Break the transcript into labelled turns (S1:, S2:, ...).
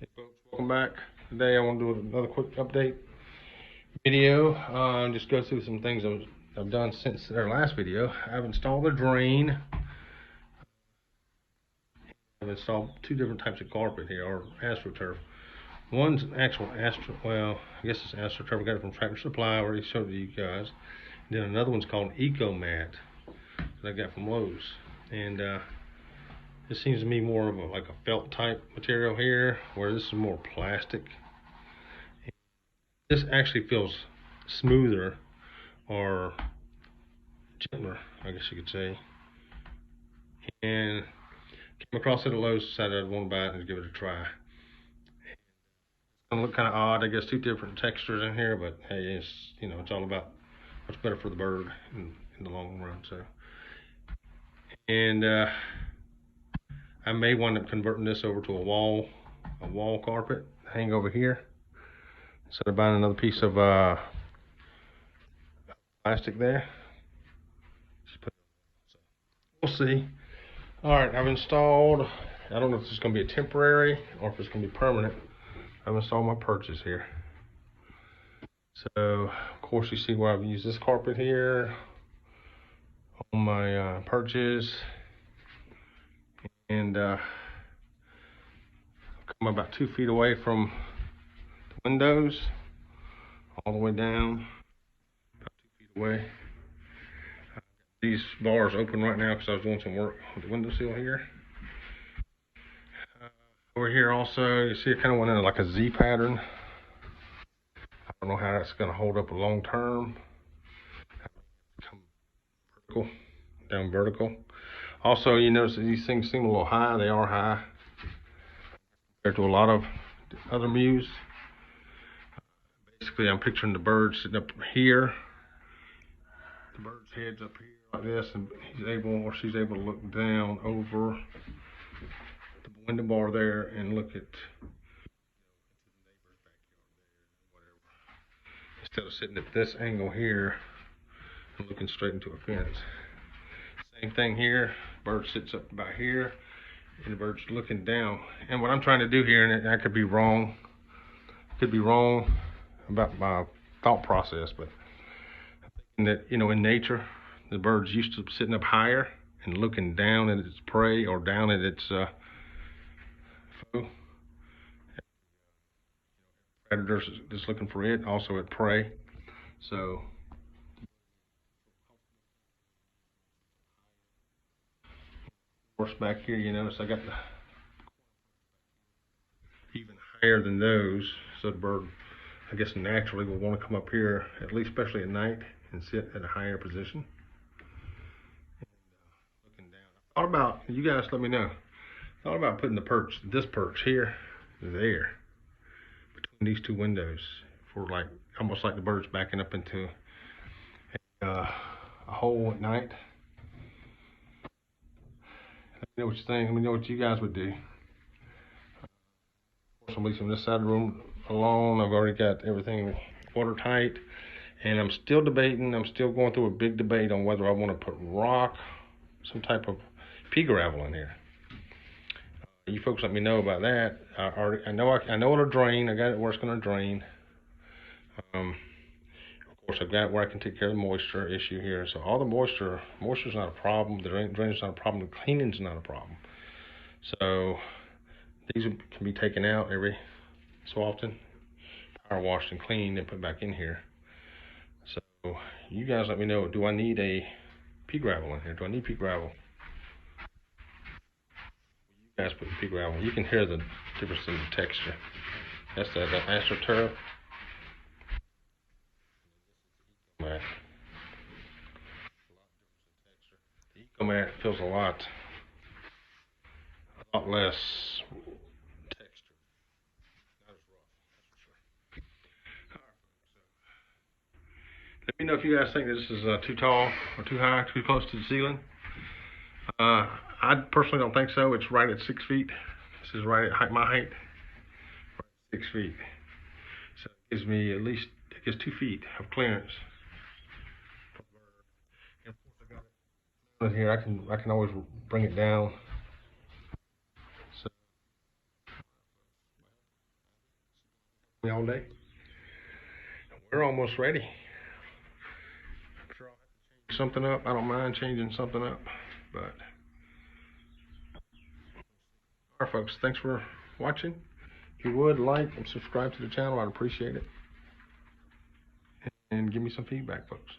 S1: Hey folks, welcome back. Today I want to do another quick update video. Just go through some things I've done since our last video. I've installed a drain. I've installed two different types of carpet here, or astroturf. One's actual I guess it's astroturf. I got it from Tractor Supply. I already showed it to you guys. And then another one's called Eco Mat that I got from Lowe's. And this seems to me more of like a felt type material here, where this is more plastic. This actually feels smoother or gentler, I guess you could say. And came across it at Lowe's, decided I'd want to buy it and give it a try. It's gonna look kind of odd, I guess, two different textures in here, but hey, it's all about what's better for the bird in the long run. So, and I may wind up converting this over to a wall carpet, hang over here, instead of buying another piece of plastic there. We'll see. All right, I've installed, I don't know if this is going to be a temporary or if it's going to be permanent. I've installed my perches here. So, of course, you see where I've used this carpet here on my perches. And come about 2 feet away from the windows, all the way down, about 2 feet away. These bars open right now because I was doing some work with the windowsill here. Over here also, you see it kind of went into like a Z pattern. I don't know how that's going to hold up long term. Come vertical, down vertical. Also, you notice that these things seem a little high. They are high compared to a lot of other mews. Basically, I'm picturing the bird sitting up here. The bird's head's up here like this, and he's able or she's able to look down over the window bar there and look at instead of sitting at this angle here and looking straight into a fence. Same thing here. Bird sits up about here, and the bird's looking down. And what I'm trying to do here, and I could be wrong about my thought process, but I'm thinking that in nature, the bird's used to sitting up higher and looking down at its prey or down at its foe. Predators is looking for it, also at prey. So back here, you notice I got the even higher than those, so the bird, I guess, naturally will want to come up here, at least especially at night, and sit at a higher position. Looking down. I thought about, you guys let me know, I thought about putting this perch here, there, between these two windows, for like, almost like the bird's backing up into a hole at night. Let me know what you think. Let me know what you guys would do. I'm leaving this side of the room alone. I've already got everything watertight, and I'm still debating. I'm still going through a big debate on whether I want to put rock, some type of pea gravel in here. You folks let me know about that. I know it'll drain. I got it where it's going to drain. Of course, I've got it where I can take care of the moisture issue here. So all the moisture's not a problem. The drainage is not a problem. The cleaning's not a problem. So these can be taken out every so often, power washed and cleaned, and put back in here. So you guys let me know, do I need a pea gravel in here? Do I need pea gravel? You guys put pea gravel. You can hear the difference in the texture. That's the astroturf. The Eco Mat feels a lot less texture. Not as rough, that's for sure. Let me know if you guys think this is too tall or too high, too close to the ceiling. I personally don't think so. It's right at 6 feet. This is right at my height, right at 6 feet. So it gives me at least 2 feet of clearance. And of course, I got it here. I can always bring it down. So all day. We're almost ready. I'm sure I'll have to change something up. I don't mind changing something up, but all right, folks. Thanks for watching. If you would like and subscribe to the channel, I'd appreciate it. And give me some feedback, folks.